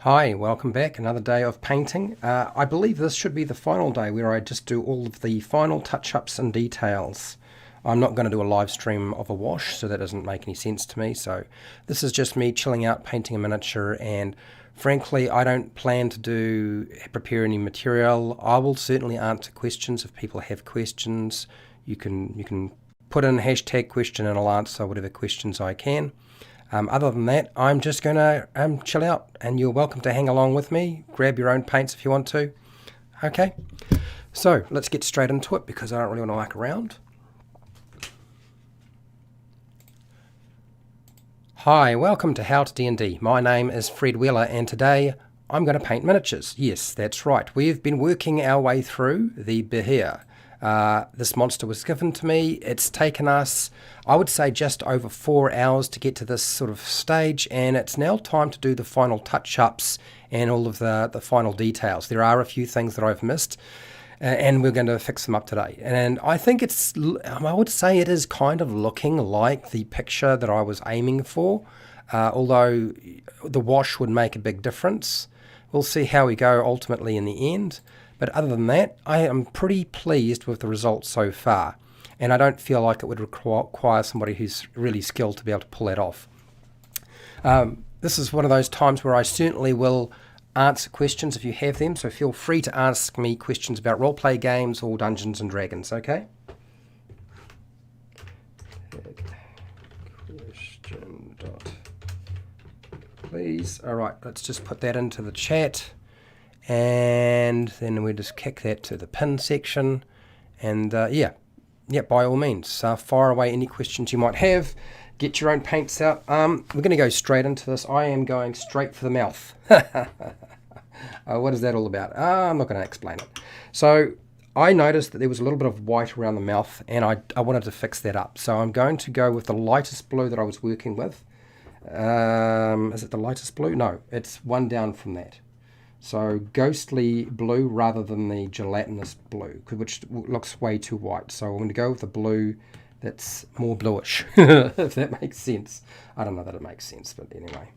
Hi, welcome back. Another day of painting. I believe this should be the final day where I just do all of the final touch-ups and details. I'm not going to do a live stream of a wash, so that doesn't make any sense to me. So this is just me chilling out, painting a miniature, and frankly, I don't plan to prepare any material. I will certainly answer questions if people have questions. You can put in hashtag question and I'll answer whatever questions I can. Other than that, I'm just going to chill out, and you're welcome to hang along with me. Grab your own paints if you want to. Okay, so let's get straight into it because I don't really want to muck around. Hi, welcome to HowtoDandD. My name is Fred Wheeler, and today I'm going to paint miniatures. Yes, that's right. We've been working our way through the Behir. This monster was given to me. It's taken us, I would say, just over 4 hours to get to this sort of stage, and it's now time to do the final touch-ups and all of the final details. There are a few things that I've missed, and we're going to fix them up today. And I think I would say it is kind of looking like the picture that I was aiming for, although the wash would make a big difference. We'll see how we go ultimately in the end. But other than that, I am pretty pleased with the results so far. And I don't feel like it would require somebody who's really skilled to be able to pull that off. This is one of those times where I certainly will answer questions if you have them. So feel free to ask me questions about roleplay games or Dungeons and Dragons, okay? Question dot please. All right, let's just put that into the chat. And then we just kick that to the pin section, and yeah, by all means, fire away any questions you might have. Get your own paints out. We're going to go straight into this. I am going straight for the mouth. What is that all about? I'm not going to explain it. So I noticed that there was a little bit of white around the mouth, and I wanted to fix that up. So I'm going to go with the lightest blue that I was working with. Is it the lightest blue? No, it's one down from that. So ghostly blue rather than the gelatinous blue, which looks way too white. So I'm going to go with the blue that's more bluish, if that makes sense. I don't know that it makes sense, but anyway.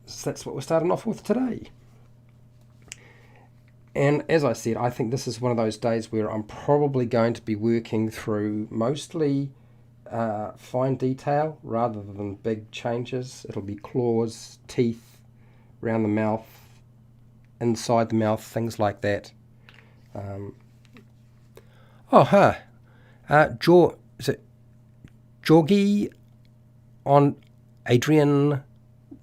So that's what we're starting off with today. And as I said, I think this is one of those days where I'm probably going to be working through mostly fine detail rather than big changes. It'll be claws, teeth, around the mouth, inside the mouth, things like that. Is it Jorgi on Adrian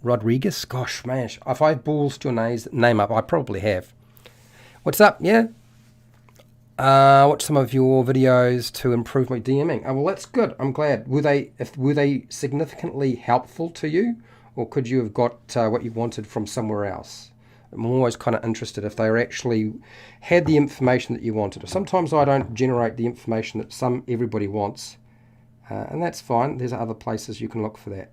Rodriguez? Gosh, man, if I ballsed your name up, I probably have. What's up? Yeah. Watch some of your videos to improve my DMing. Oh, well, that's good. I'm glad. Were they significantly helpful to you, or could you have got what you wanted from somewhere else? I'm always kind of interested if they actually had the information that you wanted. Sometimes I don't generate the information that everybody wants, and that's fine. There's other places you can look for that.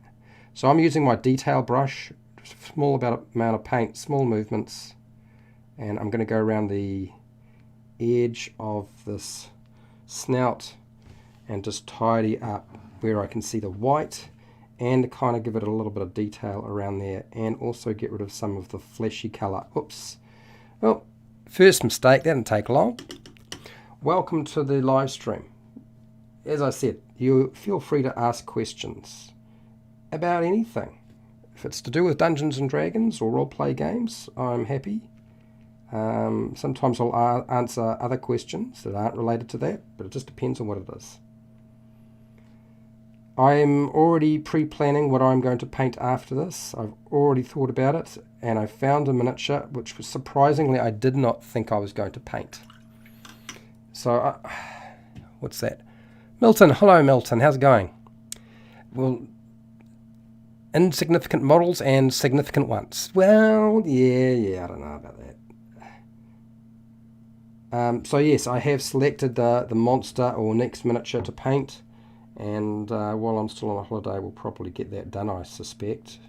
So I'm using my detail brush, small amount of paint, small movements, and I'm going to go around the edge of this snout and just tidy up where I can see the white, and kind of give it a little bit of detail around there, and also get rid of some of the fleshy colour. Oops. Well, first mistake, that didn't take long. Welcome to the live stream. As I said, you feel free to ask questions about anything. If it's to do with Dungeons and Dragons or roleplay games, I'm happy. Sometimes I'll answer other questions that aren't related to that, but it just depends on what it is. I'm already pre-planning what I'm going to paint after this. I've already thought about it, and I found a miniature which was surprisingly I did not think I was going to paint. So, what's that? Milton, hello Milton, how's it going? Well, insignificant models and significant ones. Well, yeah, I don't know about that. So yes, I have selected the monster or next miniature to paint. And while I'm still on a holiday, we'll probably get that done, I suspect.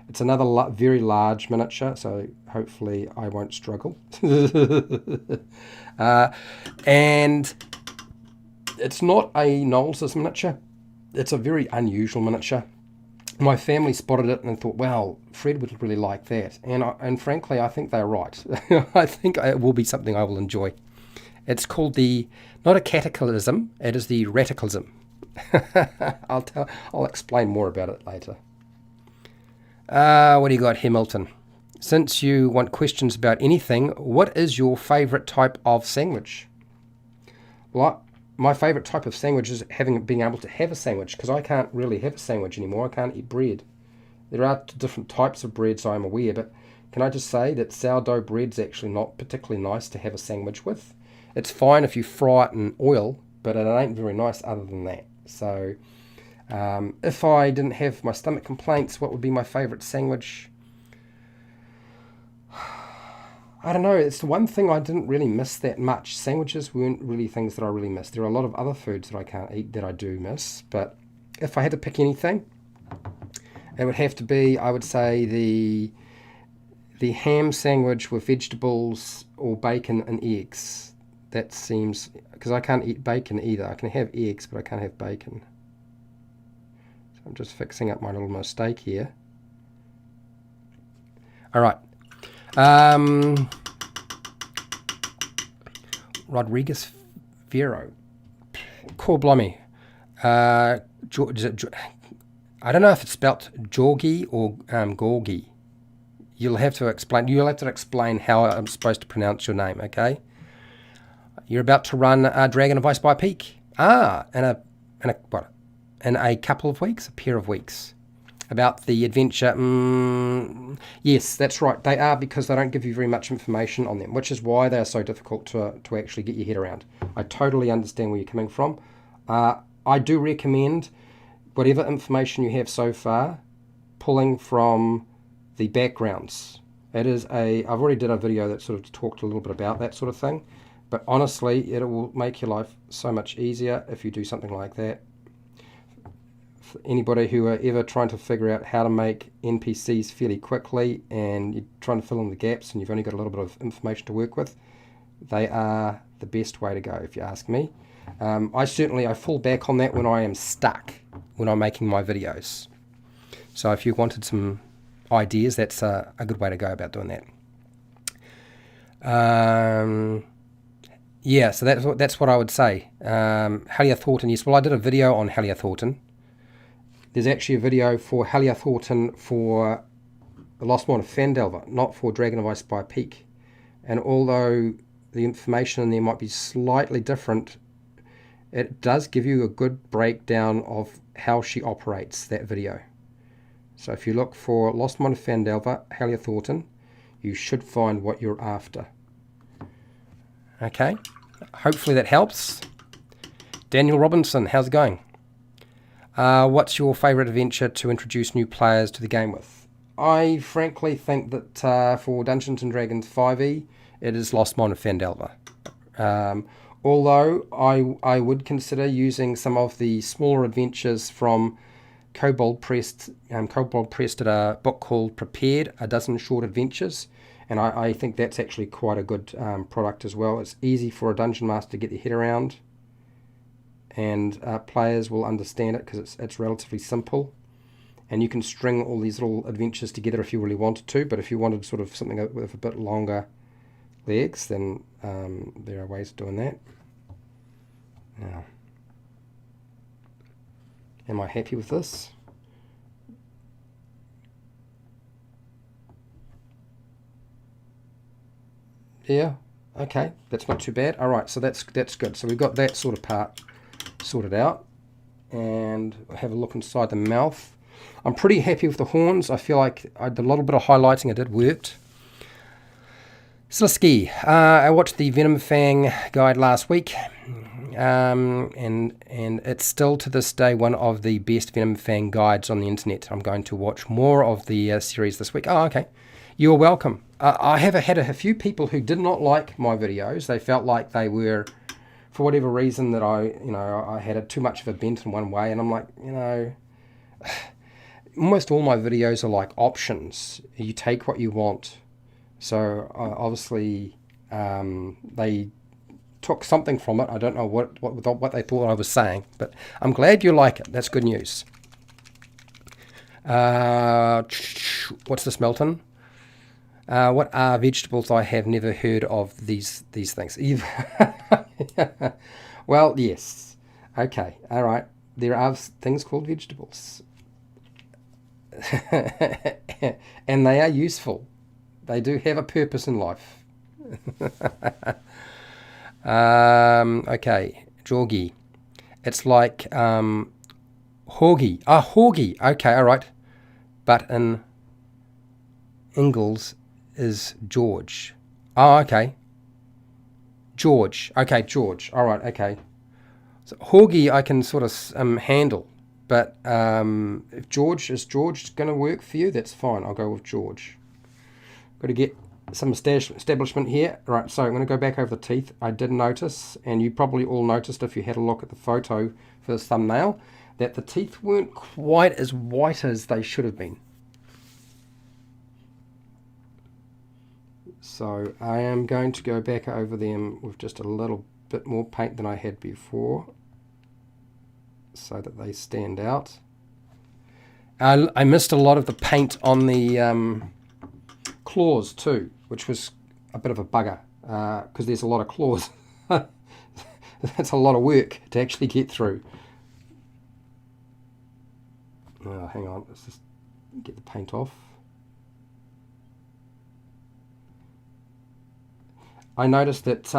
It's another very large miniature, so hopefully I won't struggle. And it's not a Nolzur miniature. It's a very unusual miniature. my family spotted it and thought, well, Fred would really like that. And frankly, I think they're right. I think it will be something I will enjoy. It's called not a cataclysm, it is the radicalism. I'll explain more about it later. What do you got here, Milton? Since you want questions about anything, what is your favourite type of sandwich? Well, my favourite type of sandwich is being able to have a sandwich, because I can't really have a sandwich anymore. I can't eat bread. There are different types of bread, so I'm aware, but can I just say that sourdough bread's actually not particularly nice to have a sandwich with. It's fine if you fry it in oil, but it ain't very nice other than that. So if I didn't have my stomach complaints, what would be my favourite sandwich? I don't know. It's the one thing I didn't really miss that much. Sandwiches weren't really things that I really missed. There are a lot of other foods that I can't eat that I do miss. But if I had to pick anything, it would have to be, I would say, the ham sandwich with vegetables or bacon and eggs. That seems, because I can't eat bacon either. I can have eggs, but I can't have bacon. So I'm just fixing up my little mistake here. All right. Rodriguez Vero. Cool Blummy. I don't know if it's spelt Jorgi or Gorgi. You'll have to explain how I'm supposed to pronounce your name, okay? You're about to run Dragon of Ice by Peak. In a couple of weeks, a pair of weeks. About the adventure. Yes, that's right. They are, because they don't give you very much information on them, which is why they are so difficult to actually get your head around. I totally understand where you're coming from. I do recommend whatever information you have so far, pulling from the backgrounds. I've already did a video that sort of talked a little bit about that sort of thing, but honestly, it will make your life so much easier if you do something like that. Anybody who are ever trying to figure out how to make NPCs fairly quickly and you're trying to fill in the gaps and you've only got a little bit of information to work with, they are the best way to go, if you ask me. I fall back on that when I am stuck, when I'm making my videos. So if you wanted some ideas, that's a good way to go about doing that. Yeah, so that's what I would say. Halia Thornton, yes. Well, I did a video on Halia Thornton. There's actually a video for Halia Thornton for the Lost Mine of Phandelver, not for Dragon of Ice by Peak. And although the information in there might be slightly different, it does give you a good breakdown of how she operates, that video. So if you look for Lost Mine of Phandelver, Halia Thornton, you should find what you're after. Okay, hopefully that helps. Daniel Robinson, how's it going? What's your favourite adventure to introduce new players to the game with? I frankly think that for Dungeons & Dragons 5e, it is Lost Mine of Phandelver. Although I would consider using some of the smaller adventures from Kobold Press did a book called Prepared, A Dozen Short Adventures, and I think that's actually quite a good product as well. It's easy for a Dungeon Master to get their head around, and players will understand it because it's relatively simple, and you can string all these little adventures together if you really wanted to. But if you wanted sort of something with a bit longer legs, then there are ways of doing that. Now, am I happy with this? Yeah, okay, that's not too bad. All right, so that's good. So we've got that sort of part sorted out, and have a look inside the mouth. I'm pretty happy with the horns. I feel like I did a little bit of highlighting. I did worked. Slisky, I watched the Venom Fang guide last week, and it's still to this day one of the best Venom Fang guides on the internet. I'm going to watch more of the series this week. Oh, okay. You're welcome. I have had a few people who did not like my videos. They felt like they were, for whatever reason, that I had too much of a bent in one way, and I'm like, almost all my videos are like options. You take what you want. So obviously they took something from it. I don't know what they thought I was saying, but I'm glad you like it. That's good news. What's this, Melton? What are vegetables? I have never heard of these things. Well, yes. Okay, all right. There are things called vegetables. And they are useful. They do have a purpose in life. Okay, jorgi. It's like horgy. Ah, horgy. Okay, all right. But in Ingalls is George. Oh, okay. George. Okay, George. All right, okay. So horgy I can sort of handle. But if George going to work for you, that's fine. I'll go with George. Got to get some establishment here. Right, so I'm going to go back over the teeth. I did notice, and you probably all noticed if you had a look at the photo for this thumbnail, that the teeth weren't quite as white as they should have been. So I am going to go back over them with just a little bit more paint than I had before, so that they stand out. I missed a lot of the paint on the claws too, which was a bit of a bugger, because there's a lot of claws. That's a lot of work to actually get through. Oh, hang on, let's just get the paint off. I noticed that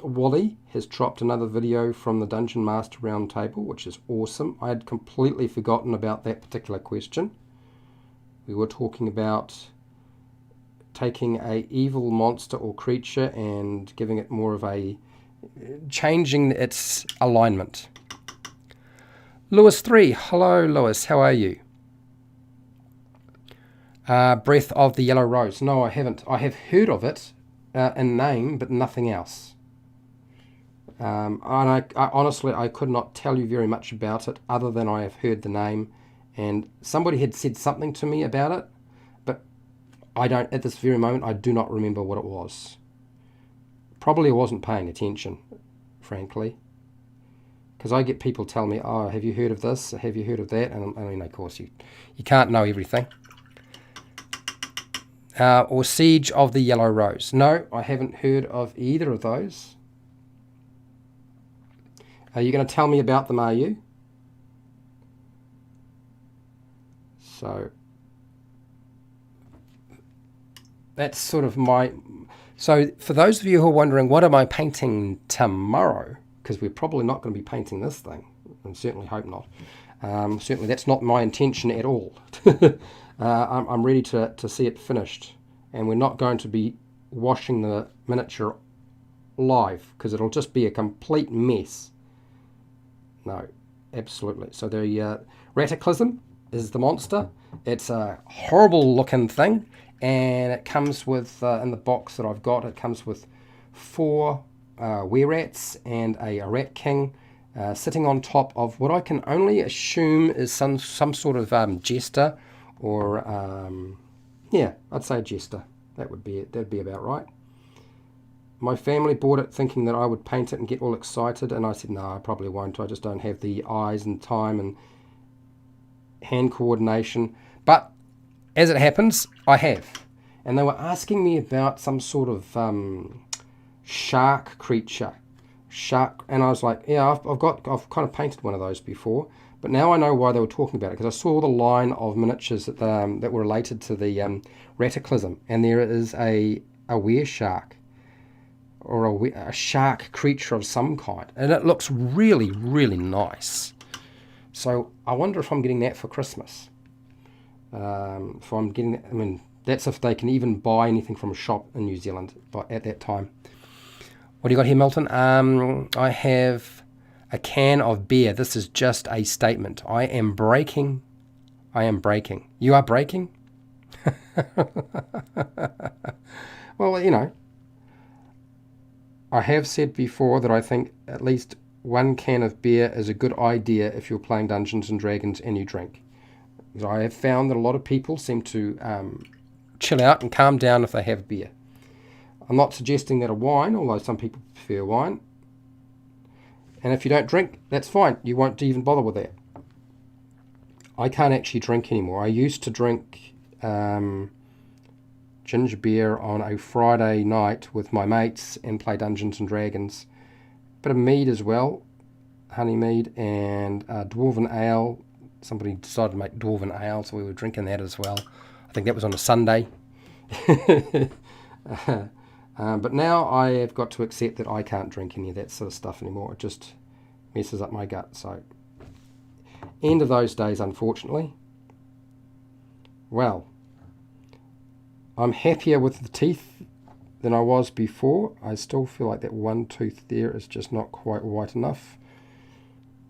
Wally has dropped another video from the Dungeon Master Roundtable, which is awesome. I had completely forgotten about that particular question. We were talking about taking a evil monster or creature and giving it more of a... changing its alignment. Lewis 3, hello Lewis, how are you? Breath of the Yellow Rose. No, I haven't. I have heard of it in name, but nothing else. And I honestly, I could not tell you very much about it other than I have heard the name, and somebody had said something to me about it, but I don't, at this very moment, I do not remember what it was. Probably I wasn't paying attention, frankly, because I get people tell me, oh, have you heard of this? Have you heard of that? And I mean, of course, you can't know everything. Or Siege of the Yellow Rose. No, I haven't heard of either of those. Are you going to tell me about them, are you? So, that's sort of my... So, for those of you who are wondering, what am I painting tomorrow? Because we're probably not going to be painting this thing. And certainly hope not. Certainly that's not my intention at all. I'm ready to see it finished, and we're not going to be washing the miniature live because it'll just be a complete mess. No, absolutely. So the Rataclysm is the monster. It's a horrible looking thing, and it comes with, in the box that I've got, it comes with 4 were-rats and a rat king sitting on top of what I can only assume is some sort of jester. Or, yeah, I'd say jester. That would be it. That'd be about right. My family bought it thinking that I would paint it and get all excited, and I said, no, I probably won't. I just don't have the eyes and time and hand coordination. But as it happens, I have. And they were asking me about some sort of shark creature. Shark, and I was like, yeah, I've kind of painted one of those before. But now I know why they were talking about it, because I saw the line of miniatures that were related to the Rataclysm, and there is a were-shark, or a shark creature of some kind, and it looks really, really nice. So I wonder if I'm getting that for Christmas. If I'm getting, I mean, that's if they can even buy anything from a shop in New Zealand at that time. What do you got here, Milton? I have a can of beer. This is just a statement. I am breaking. You are breaking? Well, you know, I have said before that I think at least 1 can of beer is a good idea if you're playing Dungeons and Dragons and you drink. Because I have found that a lot of people seem to chill out and calm down if they have beer. I'm not suggesting that a wine, although some people prefer wine. And if you don't drink, that's fine. You won't even bother with that. I can't actually drink anymore. I used to drink ginger beer on a Friday night with my mates and play Dungeons and Dragons. Bit of mead as well, honey mead, and dwarven ale. Somebody decided to make dwarven ale, so we were drinking that as well. I think that was on a Sunday. But now I have got to accept that I can't drink any of that sort of stuff anymore. It just messes up my gut. So, end of those days, unfortunately. Well, I'm happier with the teeth than I was before. I still feel like that one tooth there is just not quite white enough.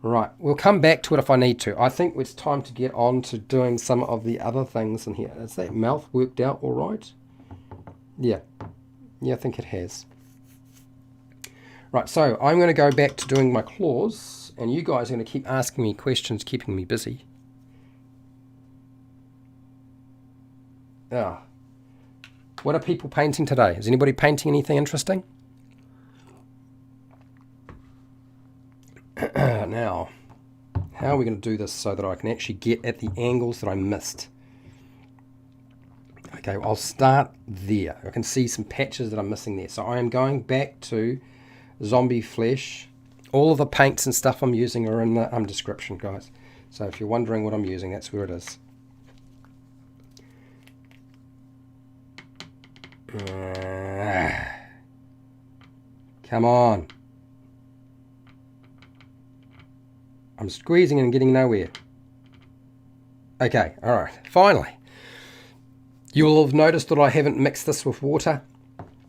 Right, we'll come back to it if I need to. I think it's time to get on to doing some of the other things in here. Has that mouth worked out all right? Yeah, I think it has. Right, so I'm going to go back to doing my claws, and you guys are going to keep asking me questions, keeping me busy. What are people painting today? Is anybody painting anything interesting? Now, how are we going to do this so that I can actually get at the angles that I missed? Okay, I'll start there. I can see some patches that I'm missing there. So I am going back to zombie flesh. All of the paints and stuff I'm using are in the description, guys. So if you're wondering what I'm using, that's where it is. Come on. I'm squeezing and getting nowhere. Okay, alright, finally. You will have noticed that I haven't mixed this with water.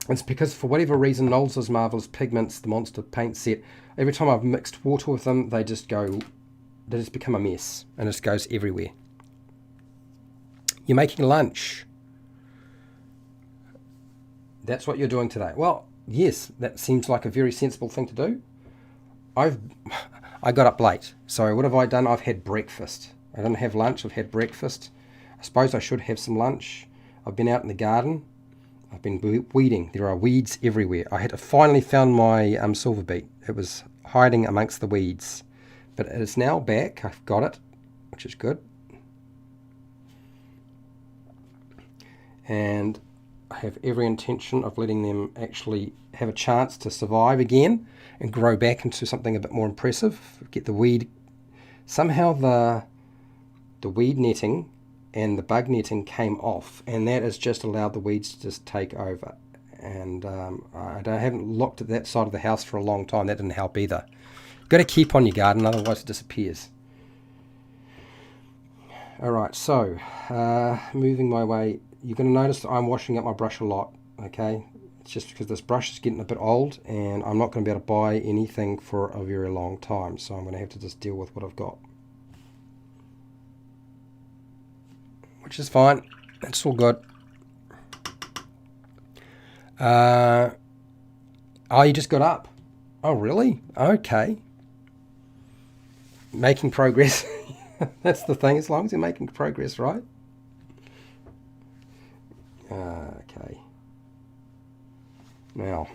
It's because for whatever reason, Nolzur's Marvelous Pigments, the monster paint set, every time I've mixed water with them, they just become a mess and it just goes everywhere. You're making lunch. That's what you're doing today. Well, yes, that seems like a very sensible thing to do. I got up late, so what have I done? I've had breakfast. I didn't have lunch, I've had breakfast. I suppose I should have some lunch. I've been out in the garden. I've been weeding. There are weeds everywhere. I had finally found my silver beet. It was hiding amongst the weeds. But it is now back. I've got it, which is good. And I have every intention of letting them actually have a chance to survive again and grow back into something a bit more impressive. Get the weed. Somehow the weed netting and the bug netting came off, and that has just allowed the weeds to just take over. And I haven't looked at that side of the house for a long time. That didn't help either. You've got to keep on your garden, otherwise it disappears. Alright, so moving my way, you're going to notice that I'm washing up my brush a lot, okay? It's just because this brush is getting a bit old and I'm not going to be able to buy anything for a very long time, so I'm going to have to just deal with what I've got. Which is fine. It's all good. Oh, you just got up. Oh, really? Okay. Making progress. That's the thing, as long as you're making progress, right? Okay. Now,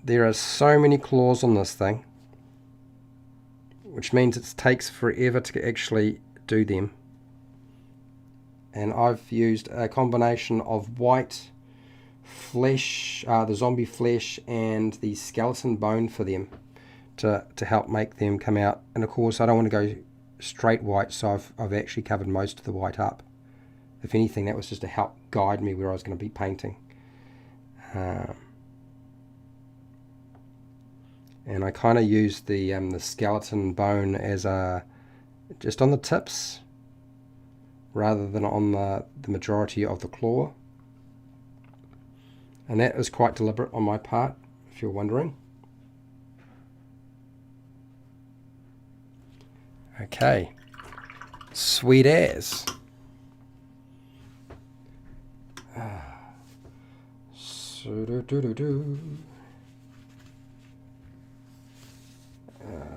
there are so many claws on this thing, which means it takes forever to actually do them. And I've used a combination of white flesh, the zombie flesh, and the skeleton bone for them to help make them come out. And of course I don't want to go straight white, so I've actually covered most of the white up. If anything, that was just to help guide me where I was going to be painting. And I kind of used the skeleton bone as just on the tips rather than on the majority of the claw. And that is quite deliberate on my part, if you're wondering. Okay, sweet as.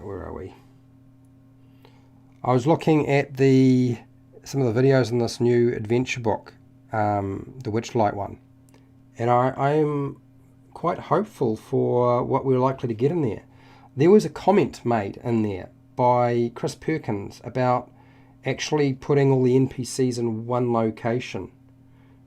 Where are we? I was looking at some of the videos in this new adventure book, the Witchlight one, and I am quite hopeful for what we're likely to get in there. There was a comment made in there by Chris Perkins about actually putting all the NPCs in one location.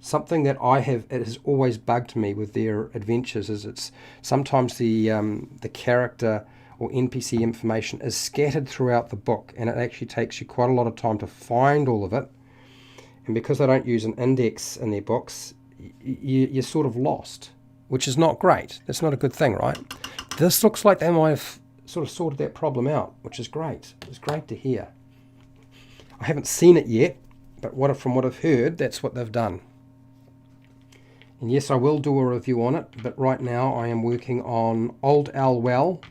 Something that it has always bugged me with their adventures is it's sometimes the character or NPC information is scattered throughout the book, and it actually takes you quite a lot of time to find all of it. And because they don't use an index in their books, you're sort of lost, which is not great. That's not a good thing, right? This looks like they might have sort of sorted that problem out, which is great. It's great to hear. I haven't seen it yet, but from what I've heard, that's what they've done. And yes, I will do a review on it, but right now I am working on Old Owlbear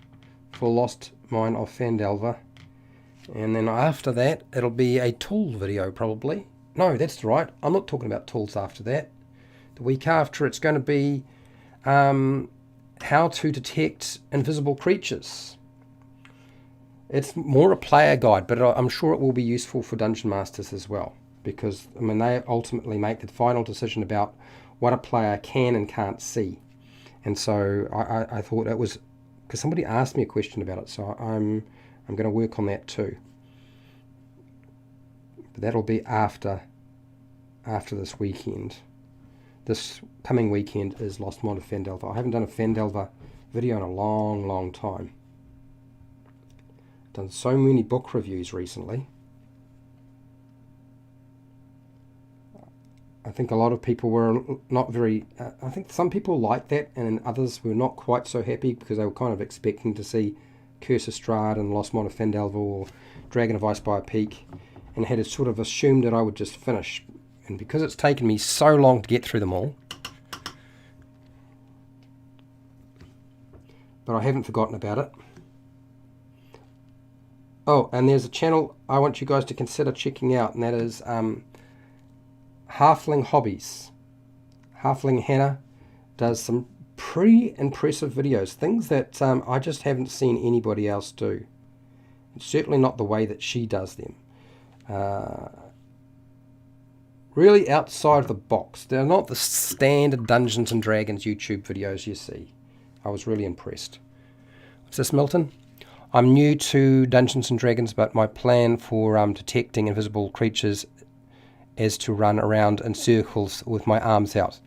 for Lost Mine of Phandelver. And then after that, it'll be a tool video probably. No, that's right. I'm not talking about tools after that. The week after, it's going to be how to detect invisible creatures. It's more a player guide, but I'm sure it will be useful for Dungeon Masters as well, because I mean they ultimately make the final decision about what a player can and can't see. And so I thought it was, because somebody asked me a question about it, so I'm going to work on that too. But that'll be after this weekend. This coming weekend is Lost Mine of Phandelver. I haven't done a Phandelver video in a long time. Done so many book reviews recently. I think a lot of people were not very, I think some people liked that, and others were not quite so happy because they were kind of expecting to see Curse of Strahd and Lost Mine of Phandelver or Dragon of Icespire Peak, and had sort of assumed that I would just finish. And because it's taken me so long to get through them all, but I haven't forgotten about it. Oh, and there's a channel I want you guys to consider checking out, and that is Halfling Hobbies. Halfling Hannah does some pretty impressive videos, things that I just haven't seen anybody else do. It's certainly not the way that she does them. Really outside of the box. They're not the standard Dungeons and Dragons YouTube videos you see. I was really impressed. What's this, Milton? I'm new to Dungeons and Dragons, but my plan for detecting invisible creatures is to run around in circles with my arms out.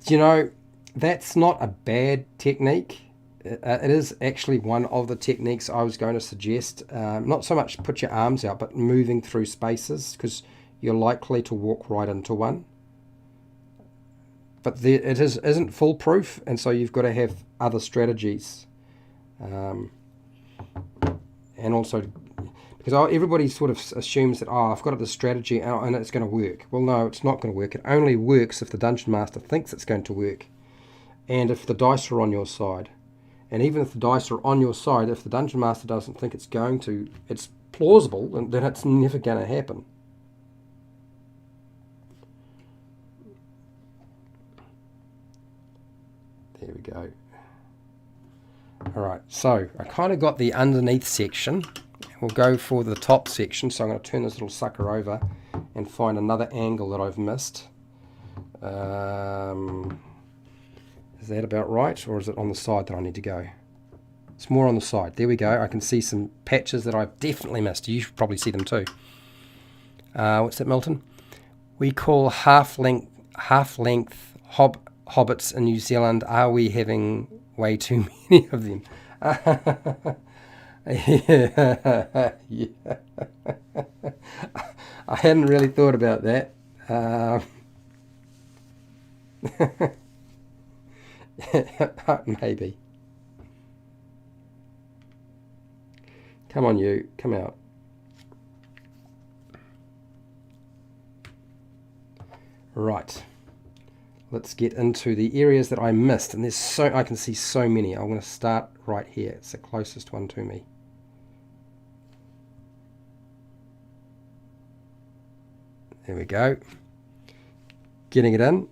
You know, that's not a bad technique. It is actually one of the techniques I was going to suggest. Not so much put your arms out, but moving through spaces, because you're likely to walk right into one. But it isn't foolproof, and so you've got to have other strategies. And also, because everybody sort of assumes that, I've got this strategy and it's going to work. Well, no, it's not going to work. It only works if the Dungeon Master thinks it's going to work, and if the dice are on your side. And even if the dice are on your side, if the Dungeon Master doesn't think it's going to, it's plausible, and then it's never going to happen. There we go. Alright, so I kind of got the underneath section. We'll go for the top section, so I'm going to turn this little sucker over and find another angle that I've missed. Is that about right, or is it on the side that I need to go? It's more on the side. There we go. I can see some patches that I've definitely missed. You should probably see them too. What's that, Milton? We call half-length hobbits in New Zealand. Are we having way too many of them? Yeah. I hadn't really thought about that. Maybe. Come on, you. Come out. Right. Let's get into the areas that I missed, and I can see so many. I'm going to start right here. It's the closest one to me. There we go. Getting it in.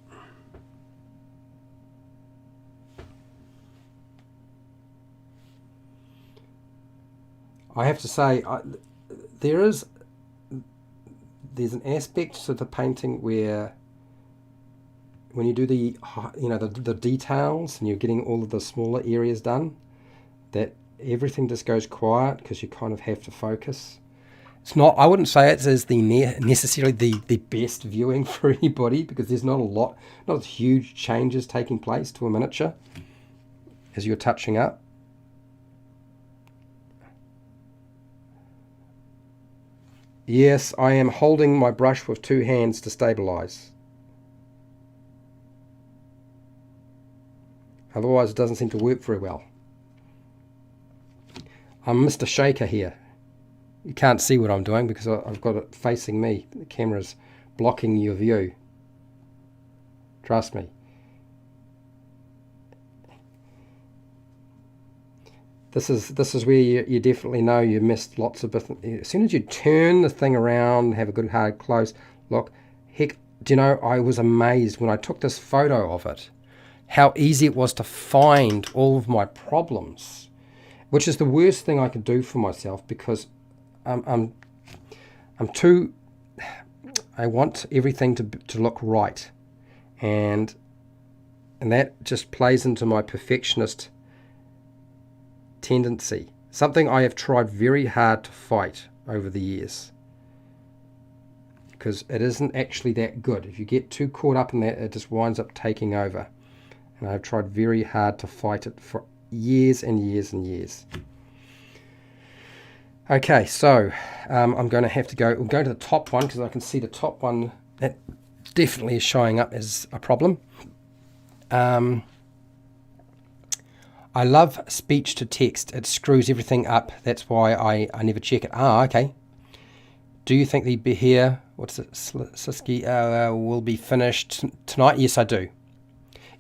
I have to say, there's an aspect to the painting where, when you do the details and you're getting all of the smaller areas done, that everything just goes quiet because you kind of have to focus. It's not, I wouldn't say it's as the necessarily the best viewing for anybody, because there's not huge changes taking place to a miniature as you're touching up. Yes, I am holding my brush with 2 hands to stabilize. Otherwise it doesn't seem to work very well. I'm Mr. Shaker here. You can't see what I'm doing because I've got it facing me. The camera's blocking your view. Trust me. This is where you definitely know you missed lots of bits. As soon as you turn the thing around, have a good hard close look. Heck, do you know, I was amazed when I took this photo of it, how easy it was to find all of my problems, which is the worst thing I could do for myself, because I want everything to look right, and that just plays into my perfectionist tendency, something I have tried very hard to fight over the years, because it isn't actually that good. If you get too caught up in that, it just winds up taking over, and I've tried very hard to fight it for years and years and years. Okay, so I'm going to have to we'll go to the top one, because I can see the top one, that definitely is showing up as a problem. I love speech to text. It screws everything up. That's why I never check it. Okay. Do you think the Behir, Siski, will be finished tonight? Yes, I do.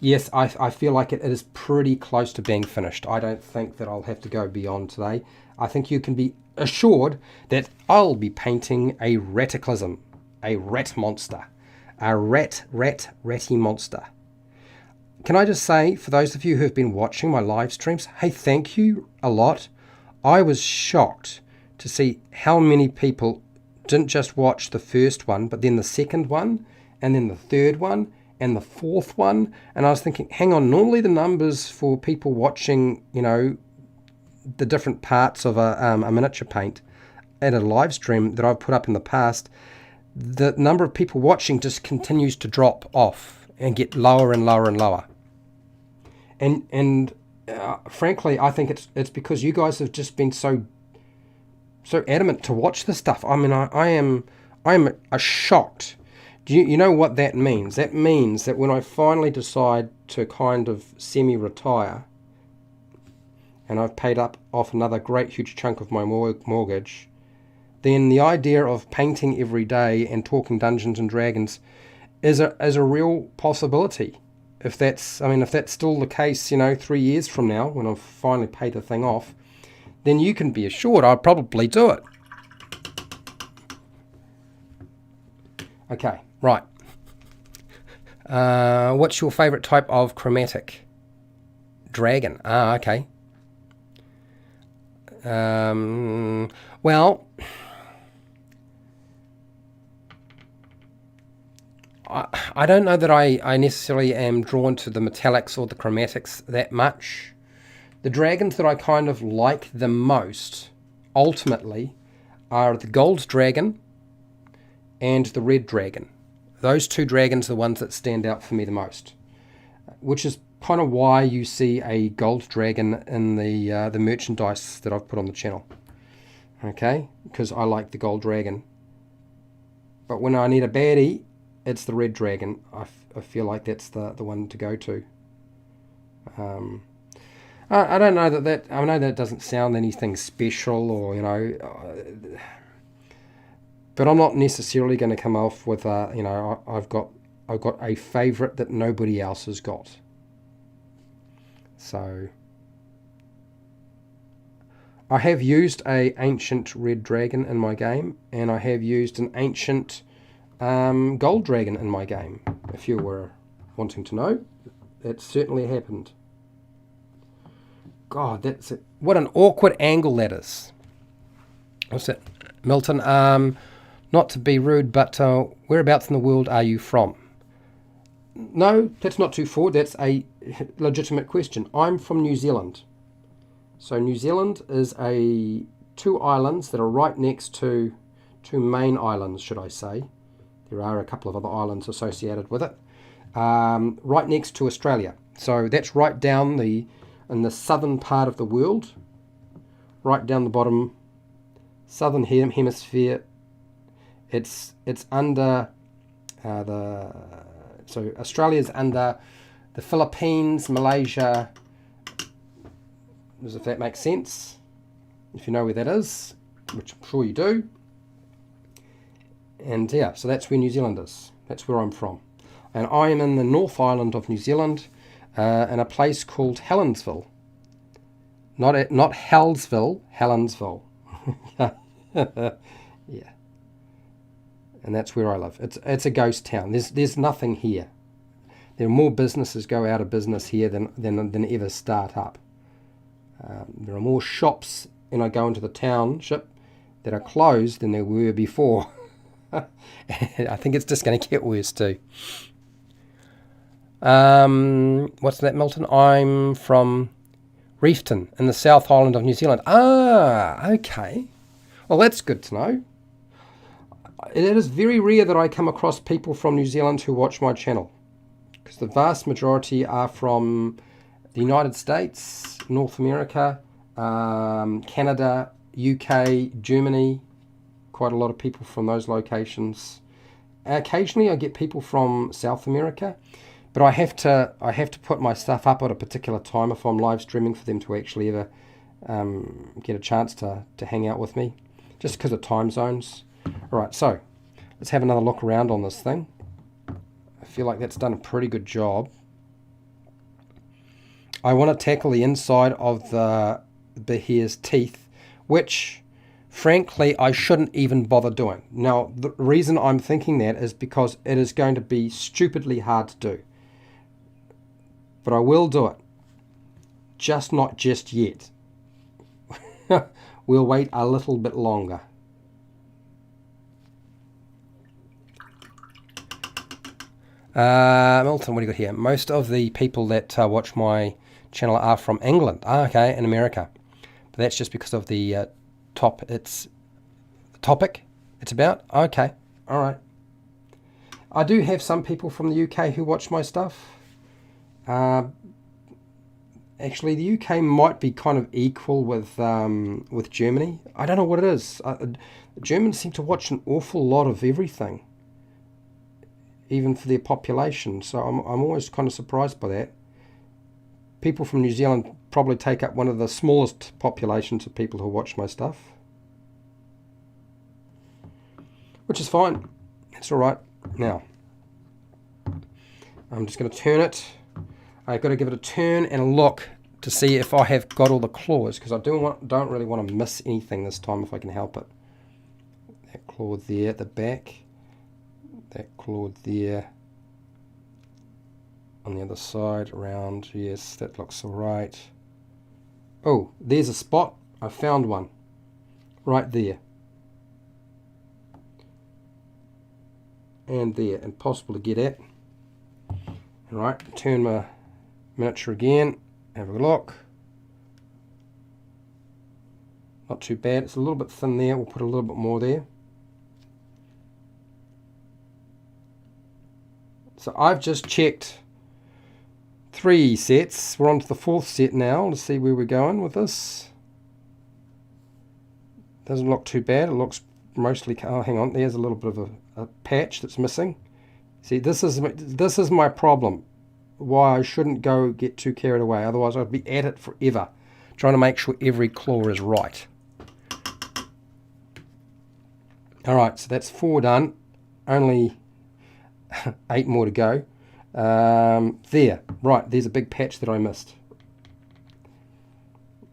Yes, I feel like it is pretty close to being finished. I don't think that I'll have to go beyond today. I think you can be assured that I'll be painting a Raticlism, a rat monster, a ratty monster. Can I just say, for those of you who have been watching my live streams, hey, thank you a lot. I was shocked to see how many people didn't just watch the first one, but then the second one, and then the third one, and the fourth one. And I was thinking, hang on, normally the numbers for people watching, you know, the different parts of a miniature paint at a live stream that I've put up in the past, the number of people watching just continues to drop off and get lower and lower and lower. And frankly, I think it's because you guys have just been so adamant to watch this stuff. I mean, I am shocked. Do you know what that means? That means that when I finally decide to kind of semi-retire, and I've paid off another great huge chunk of my mortgage, then the idea of painting every day and talking Dungeons and Dragons is a real possibility. If that's still the case, 3 years from now, when I've finally paid the thing off, then you can be assured I'll probably do it. Okay, right. What's your favourite type of chromatic? Dragon. Okay. Well, I don't know that I necessarily am drawn to the metallics or the chromatics that much. The dragons that I kind of like the most, ultimately, are the gold dragon and the red dragon. Those two dragons are the ones that stand out for me the most, which is kind of why you see a gold dragon in the merchandise that I've put on the channel. Okay, because I like the gold dragon. But when I need a baddie, it's the red dragon. I feel like that's the one to go to. I don't know that I know that doesn't sound anything special, or but I'm not necessarily going to come off with I've got a favourite that nobody else has got. So I have used a ancient red dragon in my game, and I have used an ancient gold dragon in my game. If you were wanting to know, it certainly happened. God, that's it. What an awkward angle that is. What's that, Milton? Not to be rude, but whereabouts in the world are you from? No, that's not too forward. That's a legitimate question. I'm from New Zealand. So New Zealand is two islands that are right next to two main islands, should I say. There are a couple of other islands associated with it. Right next to Australia. So that's right down in the southern part of the world. Right down the bottom, southern hemisphere. It's under so Australia's under the Philippines, Malaysia, if that makes sense, if you know where that is, which I'm sure you do. And yeah, so that's where New Zealand is. That's where I'm from. And I am in the North Island of New Zealand, in a place called Helensville. Not Hellsville, Helensville. Yeah. And that's where I live. It's a ghost town. There's nothing here. There are more businesses go out of business here than ever start up. There are more shops, and I go into the township, that are closed than there were before. I think it's just going to get worse too. What's that, Milton? I'm from Reefton in the South Island of New Zealand. Ah, okay. Well, that's good to know. It is very rare that I come across people from New Zealand who watch my channel, because the vast majority are from the United States, North America, Canada, UK, Germany. Quite a lot of people from those locations. Occasionally I get people from South America, but I have to put my stuff up at a particular time if I'm live streaming for them to actually ever get a chance to hang out with me, just because of time zones. Alright, so let's have another look around on this thing. I feel like that's done a pretty good job. I want to tackle the inside of the Behir's teeth, which frankly I shouldn't even bother doing. Now, the reason I'm thinking that is because it is going to be stupidly hard to do. But I will do it. Just not just yet. We'll wait a little bit longer. Milton, what do you got here? Most of the people that watch my channel are from England. Okay, in America. But that's just because of the topic it's about. Okay, all right. I do have some people from the UK who watch my stuff. Actually, the UK might be kind of equal with Germany. I don't know what it is. The Germans seem to watch an awful lot of everything, even for their population. So I'm always kind of surprised by that. People from New Zealand probably take up one of the smallest populations of people who watch my stuff, which is fine. It's all right. Now, I'm just going to turn it. I've got to give it a turn and a look to see if I have got all the claws, because I don't really want to miss anything this time if I can help it. That claw there at the back. That claw there on the other side, around. Yes, that looks all right. Oh, there's a spot. I found one right there, and there, impossible to get at. All right, turn my miniature again, have a look. Not too bad. It's a little bit thin there. We'll put a little bit more there. So I've just checked 3 sets. We're on to the 4th set now. Let's see where we're going with this. Doesn't look too bad. It looks mostly... Oh, hang on. There's a little bit of a patch that's missing. See, this is my problem. Why I shouldn't get too carried away. Otherwise, I'd be at it forever, trying to make sure every claw is right. All right, so that's 4 done. Only 8 more to go. There, right, there's a big patch that I missed.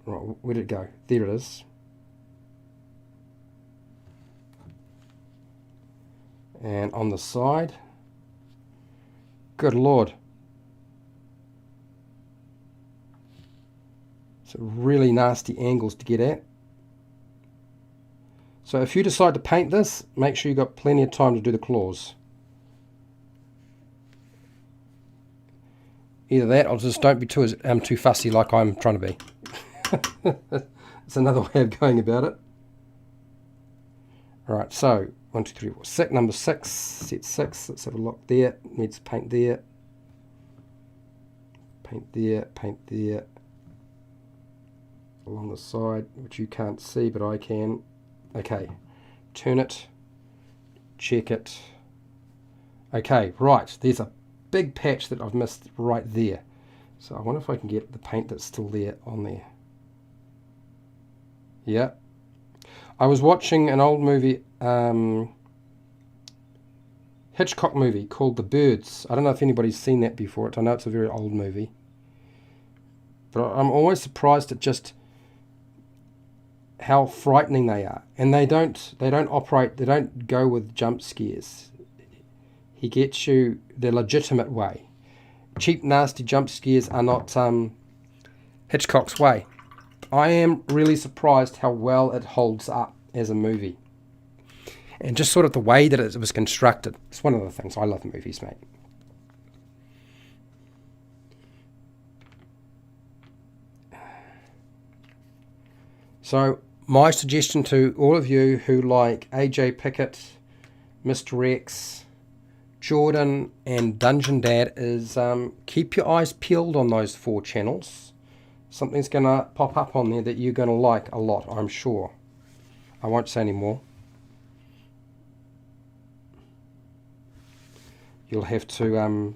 Right, where did it go? There it is. And on the side, good Lord. So really nasty angles to get at. So if you decide to paint this, make sure you've got plenty of time to do the claws. Either that, or just don't be too fussy like I'm trying to be. It's another way of going about it. Alright, so 1, 2, 3, 4, 6, number 6, set 6, let's have a look there, needs paint there, paint there, along the side, which you can't see, but I can. Okay, turn it, check it. Okay, right, there's a big patch that I've missed right there. So I wonder if I can get the paint that's still there on there. Yeah. I was watching an old movie, Hitchcock movie called The Birds. I don't know if anybody's seen that before. I know it's a very old movie. But I'm always surprised at just how frightening they are. And they don't go with jump scares. He gets you the legitimate way. Cheap, nasty jump scares are not Hitchcock's way. I am really surprised how well it holds up as a movie. And just sort of the way that it was constructed. It's one of the things I love in movies, mate. So, my suggestion to all of you who like AJ Pickett, Mr. X, Jordan and DungeonDad is keep your eyes peeled on those 4 channels. Something's going to pop up on there that you're going to like a lot, I'm sure. I won't say any more. You'll have to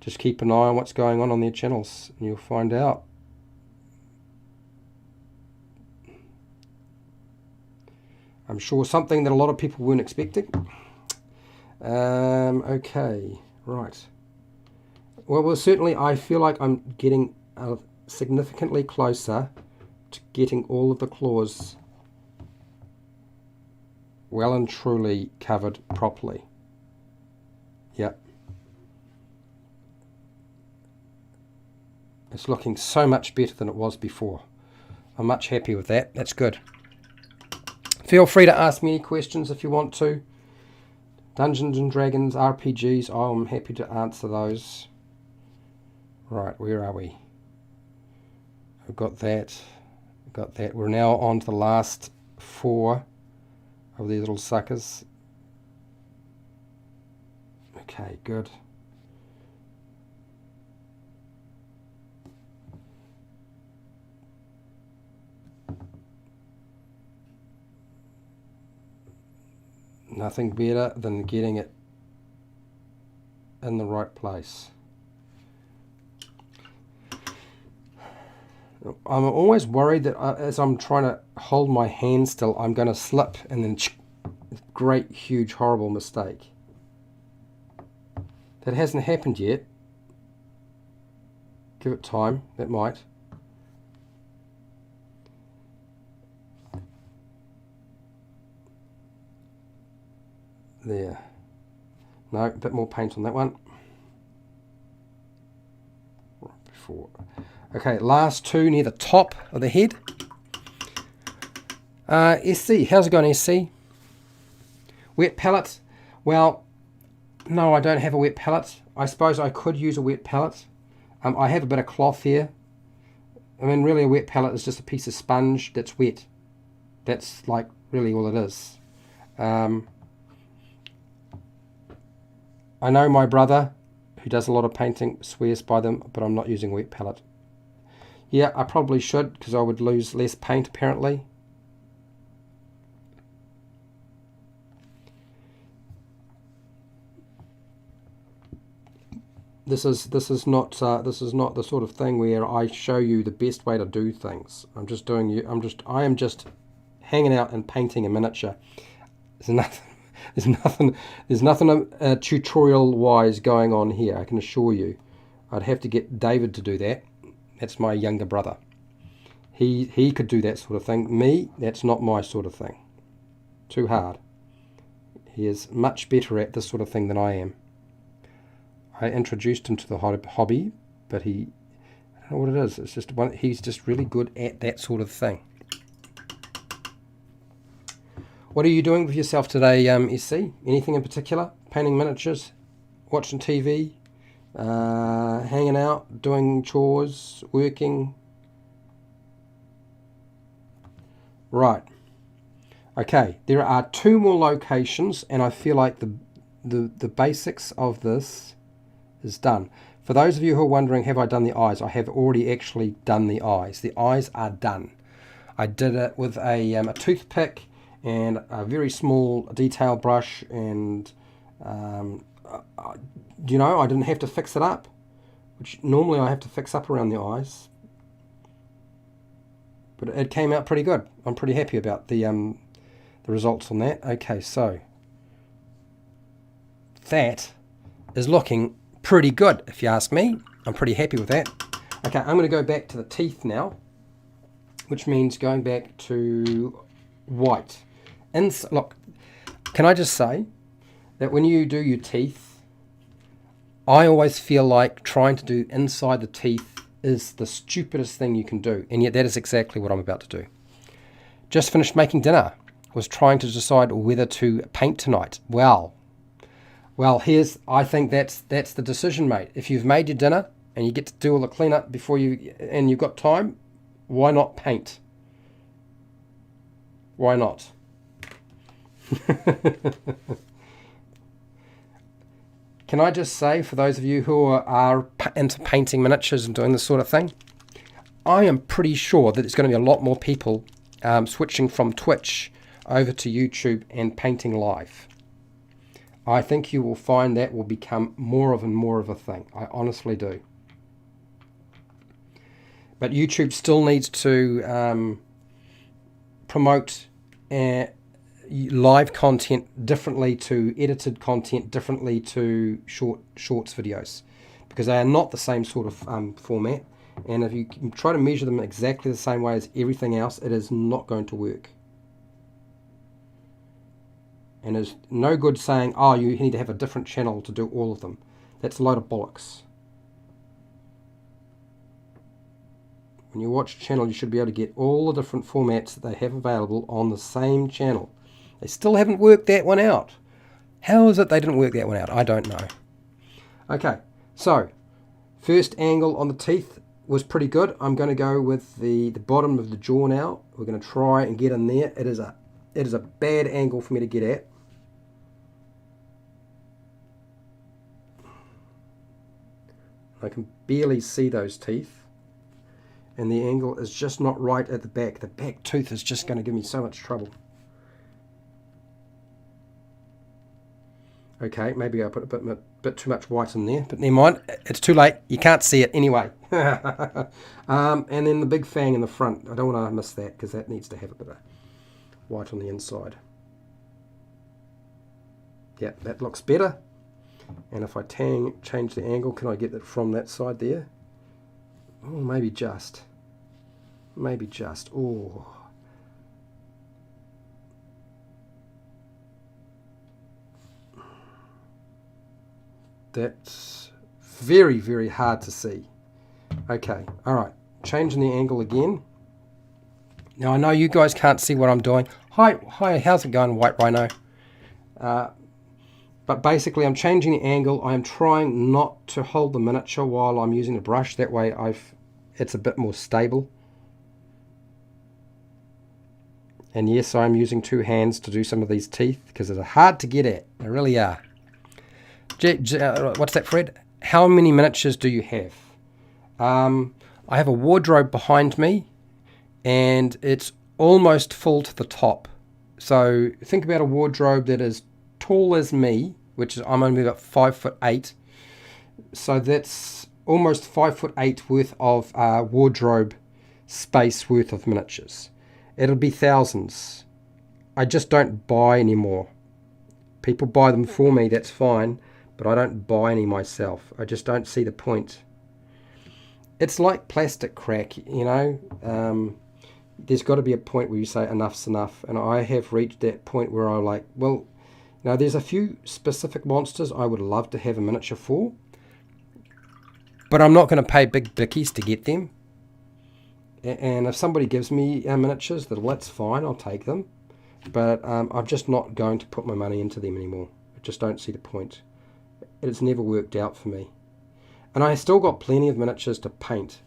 just keep an eye on what's going on their channels and you'll find out. I'm sure something that a lot of people weren't expecting. Okay, right. Well, certainly I feel like I'm getting significantly closer to getting all of the claws well and truly covered properly. Yep. It's looking so much better than it was before. I'm much happy with that. That's good. Feel free to ask me any questions if you want to. Dungeons and Dragons, RPGs, I'm happy to answer those. Right, where are we? I've got that. We're now on to the last 4 of these little suckers. Okay, good. Nothing better than getting it in the right place. I'm always worried that as I'm trying to hold my hand still, I'm going to slip and then great, huge, horrible mistake. That hasn't happened yet. Give it time, that might. There. No, a bit more paint on that one. Right before. Okay, last 2 near the top of the head. SC, how's it going, SC? Wet palette. Well, no, I don't have a wet palette. I suppose I could use a wet palette. I have a bit of cloth here. I mean, really a wet palette is just a piece of sponge that's wet. That's like really all it is. I know my brother, who does a lot of painting, swears by them, but I'm not using a wet palette. Yeah, I probably should, because I would lose less paint, apparently. This is not the sort of thing where I show you the best way to do things. I am just hanging out and painting a miniature. There's nothing tutorial wise going on here, I can assure you. I'd have to get David to do that. That's my younger brother. He could do that sort of thing. Me, that's not my sort of thing. Too hard. He is much better at this sort of thing than I am. I introduced him to the hobby, but I don't know what it is. It's just he's just really good at that sort of thing. What are you doing with yourself today, SC? Anything in particular? Painting miniatures? Watching TV? Hanging out? Doing chores? Working? Right. Okay, there are 2 more locations, and I feel like the basics of this is done. For those of you who are wondering, have I done the eyes? I have already actually done the eyes. The eyes are done. I did it with a toothpick and a very small detail brush, and you know, I didn't have to fix it up, which normally I have to fix up around the eyes. But it came out pretty good. I'm pretty happy about the results on that. Okay, so that is looking pretty good, if you ask me. I'm pretty happy with that. Okay, I'm going to go back to the teeth now, which means going back to white. And look, can I just say that when you do your teeth, I always feel like trying to do inside the teeth is the stupidest thing you can do, and yet that is exactly what I'm about to do. Just finished making dinner. Was trying to decide whether to paint tonight. Well, I think that's the decision, mate. If you've made your dinner and you get to do all the cleanup before and you've got time, why not paint? Why not? Can I just say, for those of you who are into painting miniatures and doing this sort of thing, I am pretty sure that there's going to be a lot more people switching from Twitch over to YouTube and painting live. I think you will find that will become more of a thing. I honestly do. But YouTube still needs to promote live content differently to edited content, differently to shorts videos, because they are not the same sort of format. And if you try to measure them exactly the same way as everything else, it is not going to work. And there's no good saying, oh, you need to have a different channel to do all of them. That's a load of bollocks. When you watch a channel, you should be able to get all the different formats that they have available on the same channel. They still haven't worked that one out. How is it they didn't work that one out? I don't know. Okay, so first angle on the teeth was pretty good. I'm going to go with the bottom of the jaw now. We're going to try and get in there. It is a bad angle for me to get at. I can barely see those teeth, and the angle is just not right at the back. The back tooth is just going to give me so much trouble. Okay, maybe I put a bit too much white in there, but never mind. It's too late. You can't see it anyway. And then the big fang in the front. I don't want to miss that, because that needs to have a bit of white on the inside. Yeah, that looks better. And if I change the angle, can I get it from that side there? Oh, maybe just. Maybe just. Oh. That's very, very hard to see. Okay, all right. Changing the angle again. Now, I know you guys can't see what I'm doing. Hi, how's it going, White Rhino? But basically, I'm changing the angle. I'm trying not to hold the miniature while I'm using the brush. That way, it's a bit more stable. And yes, I'm using 2 hands to do some of these teeth, because they're hard to get at. They really are. What's that, Fred? How many miniatures do you have? I have a wardrobe behind me, and it's almost full to the top. So think about a wardrobe that is tall as me, which is, I'm only about 5'8". So that's almost 5'8" worth of wardrobe space worth of miniatures. It'll be thousands. I just don't buy anymore. People buy them for me, that's fine, but I don't buy any myself. I just don't see the point. It's like plastic crack, you know. There's got to be a point where you say enough's enough, and I have reached that point where I'm like, well, now there's a few specific monsters I would love to have a miniature for, but I'm not going to pay big bickies to get them. And if somebody gives me miniatures, that's fine, I'll take them. But I'm just not going to put my money into them anymore. I just don't see the point. It's never worked out for me. And I still got plenty of miniatures to paint.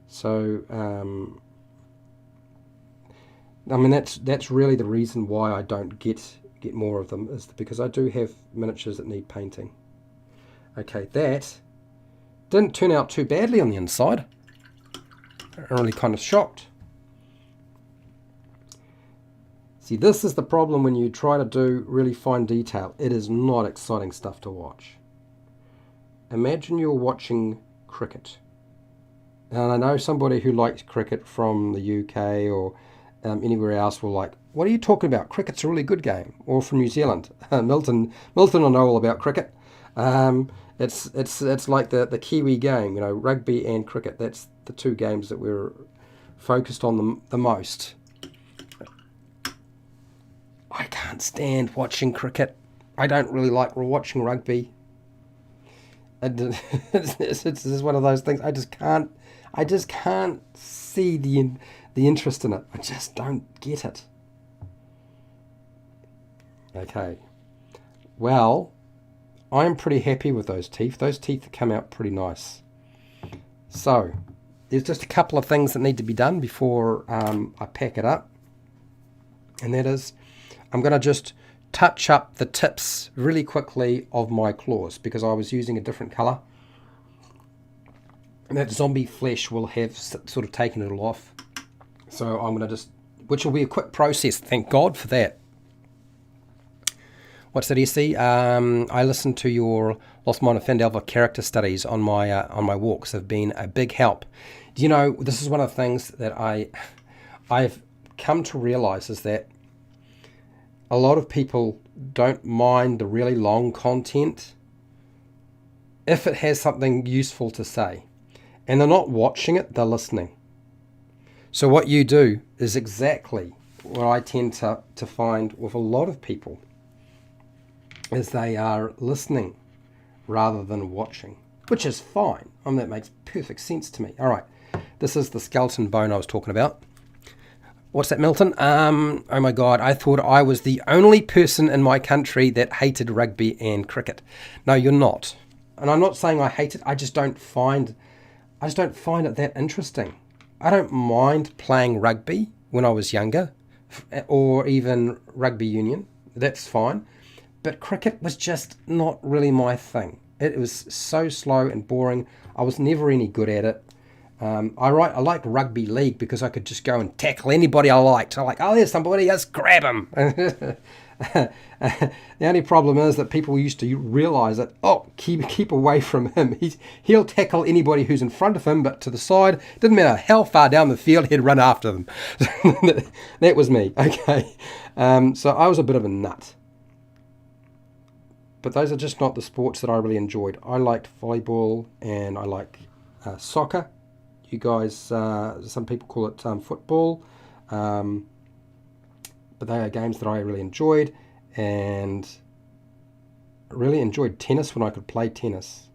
So I mean, that's really the reason why I don't get more of them, is because I do have miniatures that need painting. Okay, that didn't turn out too badly on the inside. I'm really kind of shocked. See, this is the problem when you try to do really fine detail. It is not exciting stuff to watch. Imagine you're watching cricket. And I know somebody who likes cricket from the UK or anywhere else will like, what are you talking about? Cricket's a really good game. Or from New Zealand. Milton will know all about cricket. It's like the Kiwi game, you know, rugby and cricket. That's the two games that we're focused on the most. I can't stand watching cricket. I don't really like watching rugby. It's one of those things. I just can't see the interest in it. I just don't get it. Okay. Well, I'm pretty happy with those teeth. Those teeth come out pretty nice. So, there's just a couple of things that need to be done before I pack it up. And that is, I'm going to just touch up the tips really quickly of my claws because I was using a different colour. And that zombie flesh will have sort of taken it all off. So I'm going to just, which will be a quick process, thank God for that. What's that, SC? I listened to your Lost Mine of Phandelver character studies on my walks. Have been a big help. Do you know, this is one of the things that I've come to realise is that a lot of people don't mind the really long content if it has something useful to say. And they're not watching it, they're listening. So what you do is exactly what I tend to find with a lot of people, is they are listening rather than watching, which is fine. I mean, that makes perfect sense to me. All right, this is the skeleton bone I was talking about. What's that, Milton? Oh my God, I thought I was the only person in my country that hated rugby and cricket. No, you're not. And I'm not saying I hate it. I just don't find it that interesting. I don't mind playing rugby when I was younger, or even rugby union. That's fine. But cricket was just not really my thing. It was so slow and boring. I was never any good at it. I liked rugby league because I could just go and tackle anybody I liked. I like, oh, there's somebody, let's grab him. The only problem is that people used to realise that, oh, keep away from him. He'll tackle anybody who's in front of him, but to the side, didn't matter how far down the field, he'd run after them. That was me, okay. So I was a bit of a nut. But those are just not the sports that I really enjoyed. I liked volleyball and I like soccer. You guys, some people call it football. But they are games that I really enjoyed. And I really enjoyed tennis when I could play tennis.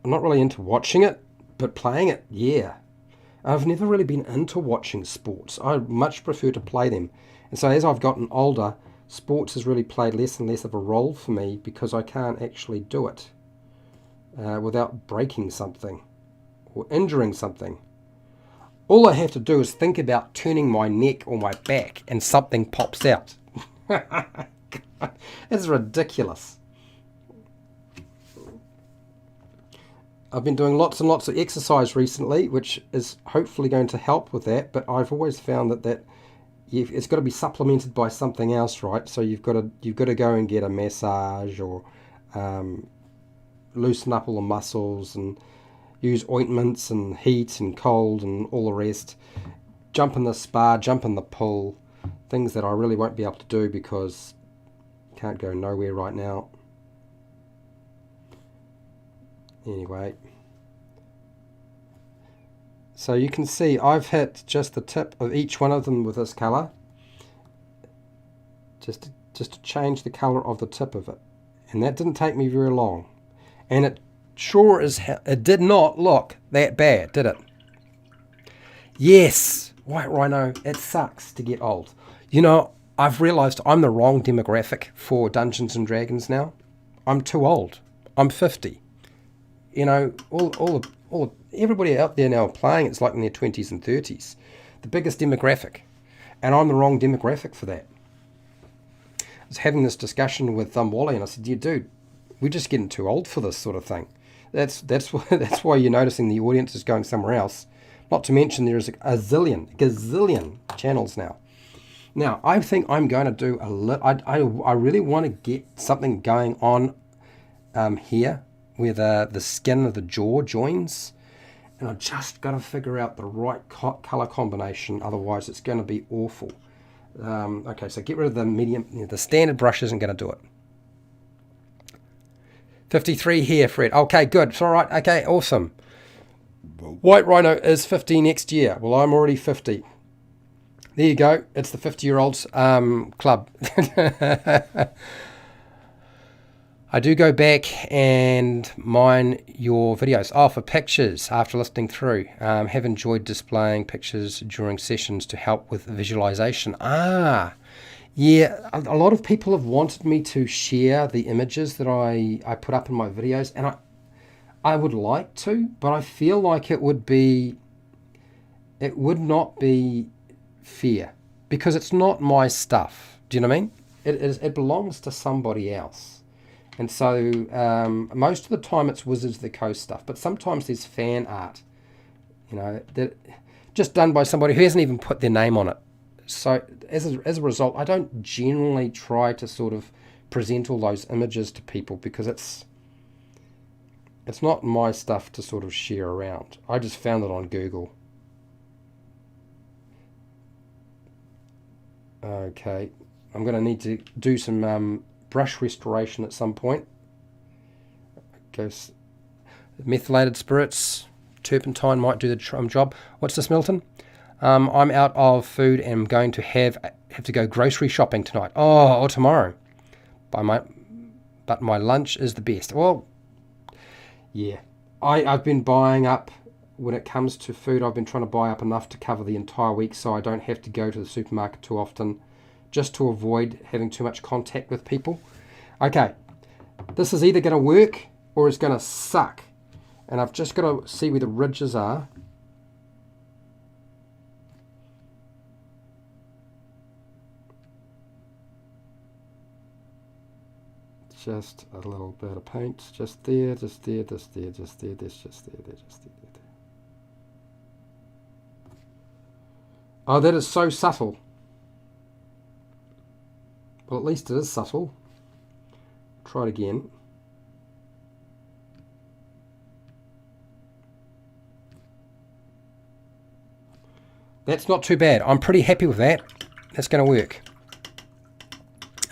I'm not really into watching it, but playing it, yeah. I've never really been into watching sports. I much prefer to play them. And so as I've gotten older, sports has really played less and less of a role for me because I can't actually do it without breaking something or injuring something. All I have to do is think about turning my neck or my back and something pops out. It's ridiculous. I've been doing lots and lots of exercise recently, which is hopefully going to help with that, but I've always found that it's got to be supplemented by something else, right? So you've got to go and get a massage or loosen up all the muscles and use ointments and heat and cold and all the rest. Jump in the spa, jump in the pool, things that I really won't be able to do because I can't go nowhere right now. Anyway, so you can see I've hit just the tip of each one of them with this colour, just to change the colour of the tip of it, and that didn't take me very long, and it sure as hell, it did not look that bad, did it? Yes, White Rhino, it sucks to get old. You know, I've realised I'm the wrong demographic for Dungeons and Dragons now. I'm too old. I'm 50. You know, everybody out there now playing, it's like in their 20s and 30s. the biggest demographic. And I'm the wrong demographic for that. I was having this discussion with Wally, and I said, yeah, dude, we're just getting too old for this sort of thing. That's why you're noticing the audience is going somewhere else. Not to mention there's a gazillion channels now. Now, I think I'm going to do I really want to get something going on here where the skin of the jaw joins. And I've just got to figure out the right color combination. Otherwise, it's going to be awful. Okay, so get rid of the medium. The standard brush isn't going to do it. 53 here, Fred. Okay, good. It's all right. Okay, awesome. White Rhino is 50 next year. Well, I'm already 50. There you go. It's the 50-year-olds club. I do go back and mine your videos. Oh, for pictures after listening through. Have enjoyed displaying pictures during sessions to help with visualization. Ah, yeah. A lot of people have wanted me to share the images that I put up in my videos, and I would like to, but I feel like it would not be fair because it's not my stuff. Do you know what I mean? It belongs to somebody else. And so most of the time it's Wizards of the Coast stuff, but sometimes there's fan art, that just done by somebody who hasn't even put their name on it. So as a result, I don't generally try to sort of present all those images to people because it's not my stuff to sort of share around. I just found it on Google. Okay, I'm going to need to do some brush restoration at some point. Okay, methylated spirits, turpentine might do the job. What's this, Milton? I'm out of food and I'm going to have to go grocery shopping tonight. Oh, or tomorrow. But my lunch is the best. Well, yeah. I've been buying up, when it comes to food, I've been trying to buy up enough to cover the entire week so I don't have to go to the supermarket too often, just to avoid having too much contact with people. Okay, this is either going to work or it's going to suck. And I've just got to see where the ridges are. Just a little bit of paint, just there, just there, just there, just there, just there, just there. Oh, that is so subtle. Well, at least it is subtle. Try it again. That's not too bad. I'm pretty happy with that. That's going to work.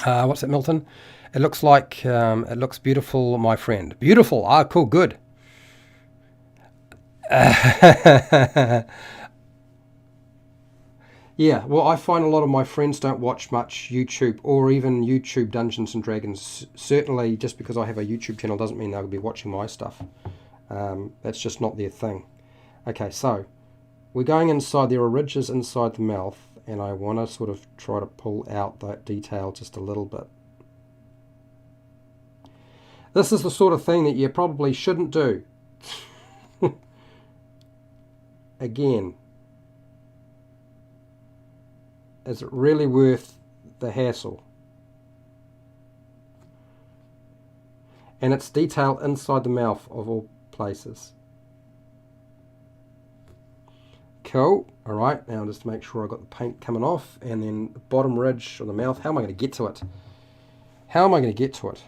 What's that, Milton? It looks like, it looks beautiful, my friend. Beautiful. Ah, cool, good. Yeah, well, I find a lot of my friends don't watch much YouTube or even YouTube Dungeons and Dragons. Certainly, just because I have a YouTube channel doesn't mean they'll be watching my stuff. That's just not their thing. Okay, so we're going inside. There are ridges inside the mouth, and I want to sort of try to pull out that detail just a little bit. This is the sort of thing that you probably shouldn't do. Again. Is it really worth the hassle? And it's detail inside the mouth of all places. Cool. All right, now just to make sure I got the paint coming off, and then the bottom ridge of the mouth. How am I going to get to it? How am I going to get to it?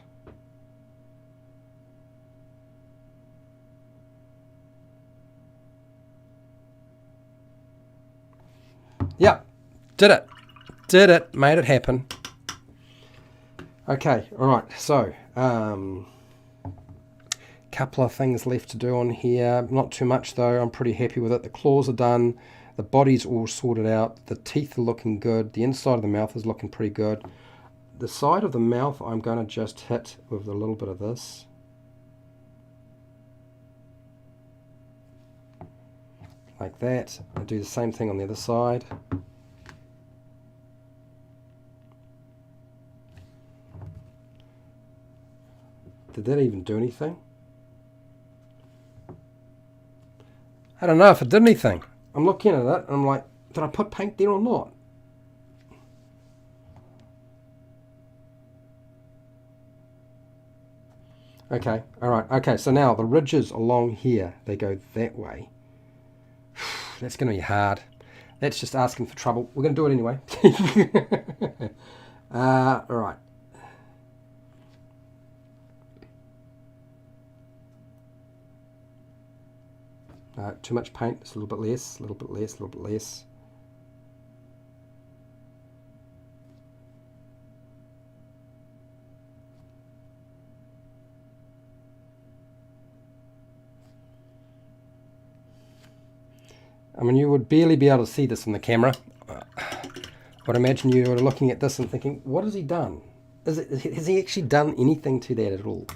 Yeah. Did it, made it happen. Okay, all right, so couple of things left to do on here, not too much though. I'm pretty happy with it. The claws are done, the body's all sorted out, the teeth are looking good, the inside of the mouth is looking pretty good. The side of the mouth I'm going to just hit with a little bit of this. Like that. I'll do the same thing on the other side. Did that even do anything? I don't know if it did anything. I'm looking at it and I'm like, Did I put paint there or not? Okay, all right. Okay, so now the ridges along here, they go that way. That's going to be hard. That's just asking for trouble. We're going to do it anyway. All right. Too much paint. It's a little bit less, a little bit less, a little bit less. I mean, you would barely be able to see this in the camera. I'd imagine you were looking at this and thinking, what has he done? Has he actually done anything to that at all?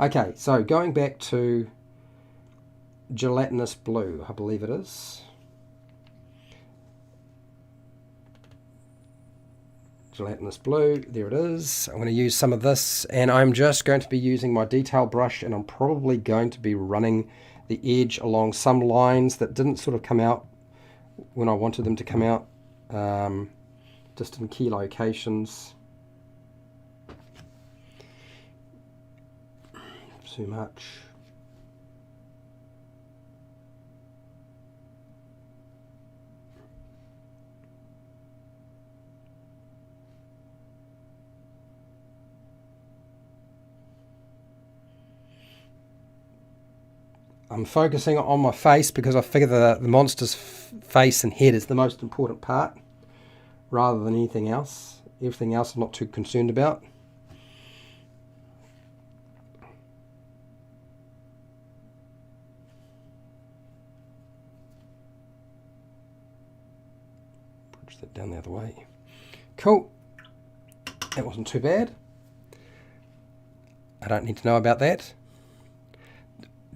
Okay, so going back to Gelatinous Blue, I believe it is. Gelatinous Blue, there it is. I'm going to use some of this, and I'm just going to be using my detail brush, and I'm probably going to be running the edge along some lines that didn't sort of come out when I wanted them to come out, just in key locations. Too much. I'm focusing on my face because I figure the monster's face and head is the most important part rather than anything else. Everything else I'm not too concerned about. Push that down the other way. Cool. That wasn't too bad. I don't need to know about that.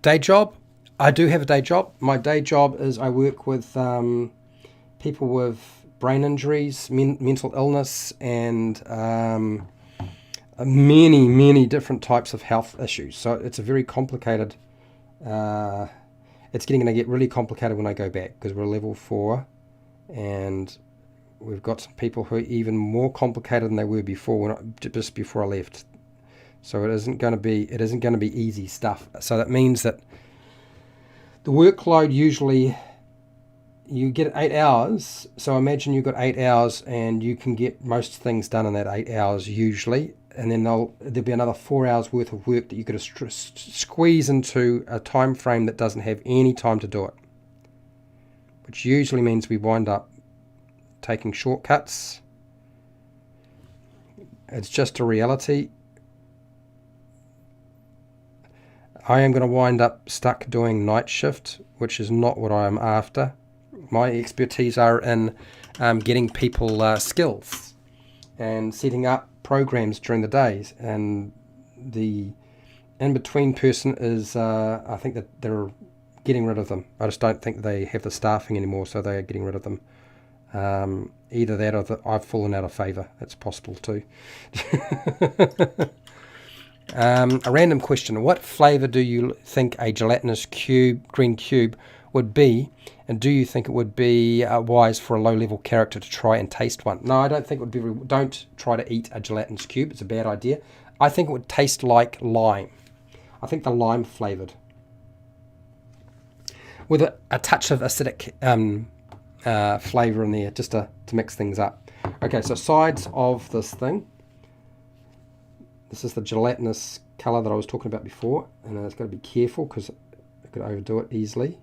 Day job. I do have a day job. My day job is I work with people with brain injuries, mental illness, and many different types of health issues. So it's a very complicated, it's going to get really complicated when I go back because we're level 4 and we've got some people who are even more complicated than they were before, just before I left. So it isn't going to be easy stuff. So that means that the workload usually, you get 8 hours. So imagine you've got 8 hours and you can get most things done in that 8 hours usually. And then there'll be another 4 hours worth of work that you could squeeze into a time frame that doesn't have any time to do it. Which usually means we wind up taking shortcuts. It's just a reality. I am going to wind up stuck doing night shift, which is not what I am after. My expertise are in getting people skills and setting up programs during the days. And the in-between person is, I think that they're getting rid of them. I just don't think they have the staffing anymore, so they are getting rid of them. Either that or I've fallen out of favour. That's possible too. A random question. What flavour do you think a gelatinous green cube would be? And do you think it would be wise for a low-level character to try and taste one? No, I don't think it would be. Don't try to eat a gelatinous cube. It's a bad idea. I think it would taste like lime. I think the lime flavoured. With a touch of acidic flavour in there, just to mix things up. Okay, so sides of this thing. This is the gelatinous colour that I was talking about before, and it's got to be careful because I could overdo it easily.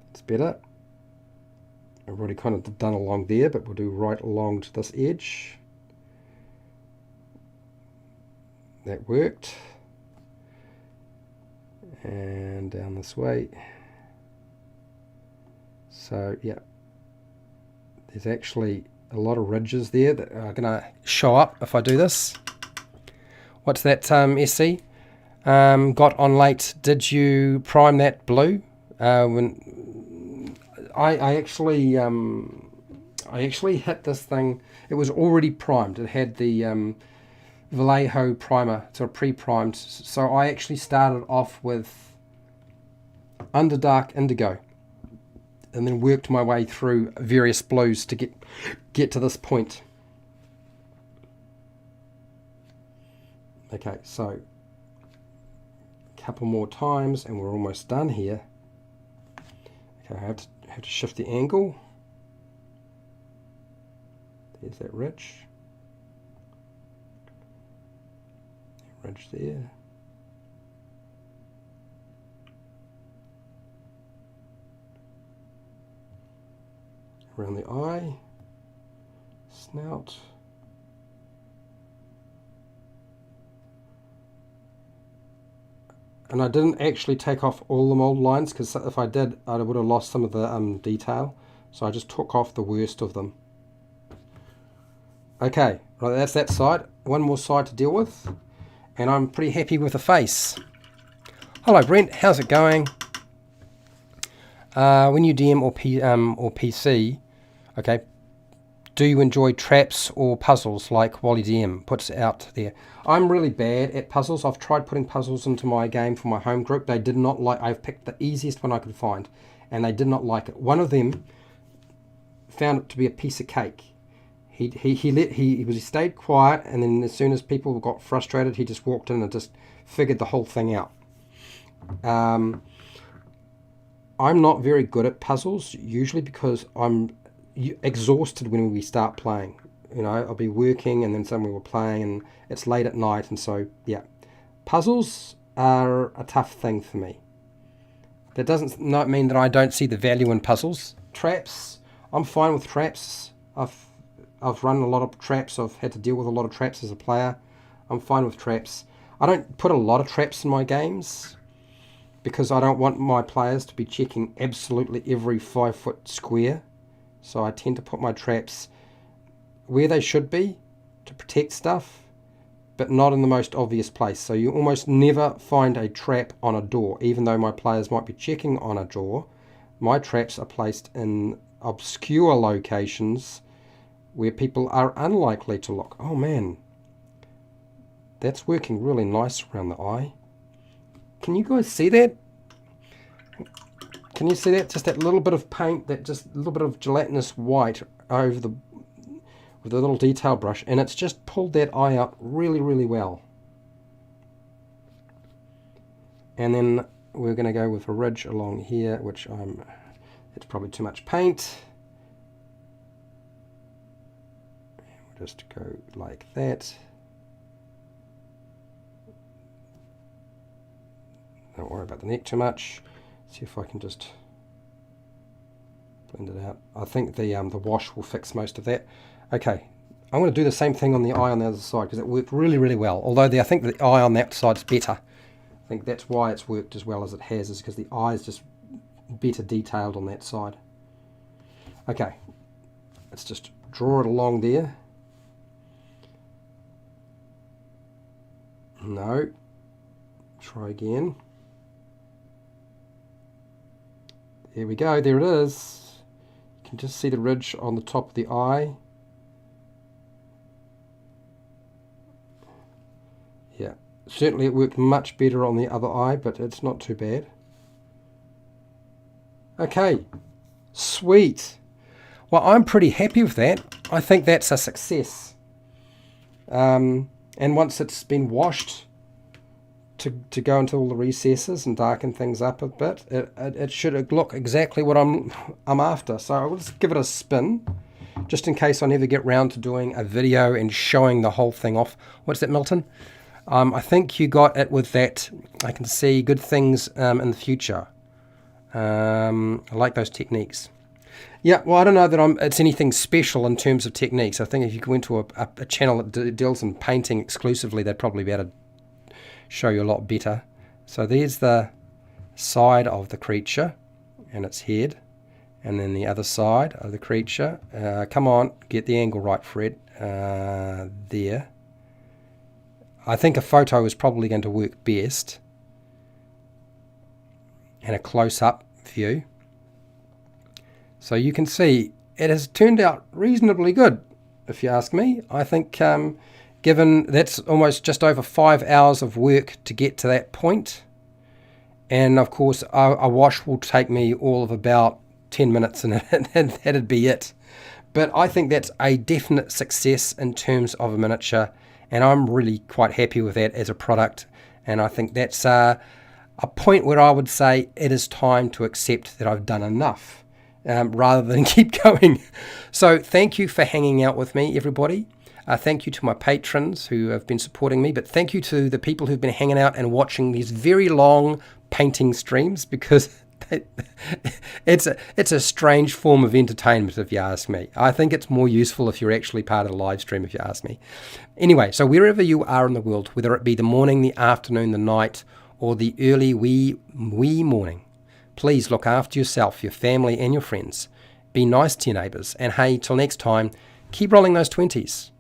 It's better. I've already kind of done along there, but we'll do right along to this edge. That worked. And down this way. So, yeah. There's actually a lot of ridges there that are going to show up if I do this. What's that, SC? Got on late. Did you prime that blue? When I actually hit this thing. It was already primed. It had the Vallejo primer, sort of pre-primed. So I actually started off with Underdark Indigo, and then worked my way through various blues to get to this point. Okay, so a couple more times and we're almost done here. Okay, I have to shift the angle. There's that ridge. Ridge there. Around the eye, snout. And I didn't actually take off all the mold lines, because if I did, I would have lost some of the detail. So I just took off the worst of them. Okay, right, that's that side. One more side to deal with. And I'm pretty happy with the face. Hello Brent, how's it going? When you DM or PC, okay, do you enjoy traps or puzzles like Wally DM puts out there? I'm really bad at puzzles. I've tried putting puzzles into my game for my home group. They did not like. I've picked the easiest one I could find, and they did not like it. One of them found it to be a piece of cake. He stayed quiet, and then as soon as people got frustrated, he just walked in and just figured the whole thing out. I'm not very good at puzzles usually because I'm exhausted when we start playing. You know, I'll be working and then suddenly we're playing and it's late at night, and so yeah, puzzles are a tough thing for me. That doesn't not mean that I don't see the value in puzzles. Traps, I'm fine with traps. I've run a lot of traps. I've had to deal with a lot of traps as a player. I'm fine with traps. I don't put a lot of traps in my games because I don't want my players to be checking absolutely every 5-foot square. So I tend to put my traps where they should be to protect stuff, but not in the most obvious place. So you almost never find a trap on a door, even though my players might be checking on a door. My traps are placed in obscure locations where people are unlikely to look. Oh man, that's working really nice around the eye. Can you guys see that? Can you see that? Just that little bit of paint, that just a little bit of gelatinous white over the with a little detail brush, and it's just pulled that eye out really, really well. And then we're going to go with a ridge along here, which it's probably too much paint. We'll just go like that. Don't worry about the neck too much. See if I can just blend it out. I think the wash will fix most of that. Okay, I'm going to do the same thing on the eye on the other side because it worked really, really well. Although I think the eye on that side's better. I think that's why it's worked as well as it has, is because the eye is just better detailed on that side. Okay, let's just draw it along there. No. Try again. There we go, there it is. You can just see the ridge on the top of the eye. Yeah, certainly it worked much better on the other eye, but it's not too bad. Okay, sweet. Well, I'm pretty happy with that. I think that's a success. And once it's been washed to go into all the recesses and darken things up a bit, it should look exactly what I'm after. So I'll just give it a spin, just in case I never get round to doing a video and showing the whole thing off. What's that, Milton? I think you got it with that. I can see good things in the future. I like those techniques. Yeah, well, I don't know that it's anything special in terms of techniques. I think if you go into a channel that deals in painting exclusively, they'd probably be able to show you a lot better. So there's the side of the creature and its head, and then the other side of the creature. Come on, get the angle right, Fred. There. I think a photo is probably going to work best, and a close-up view. So you can see it has turned out reasonably good, if you ask me. I think given that's almost just over 5 hours of work to get to that point. And of course, a wash will take me all of about 10 minutes and that'd be it. But I think that's a definite success in terms of a miniature, and I'm really quite happy with that as a product. And I think that's a point where I would say it is time to accept that I've done enough, rather than keep going. So thank you for hanging out with me, everybody. Thank you to my patrons who have been supporting me, but thank you to the people who've been hanging out and watching these very long painting streams, because it's a strange form of entertainment, if you ask me. I think it's more useful if you're actually part of the live stream, if you ask me. Anyway, so wherever you are in the world, whether it be the morning, the afternoon, the night, or the early wee morning, please look after yourself, your family, and your friends. Be nice to your neighbours, and hey, till next time, keep rolling those 20s.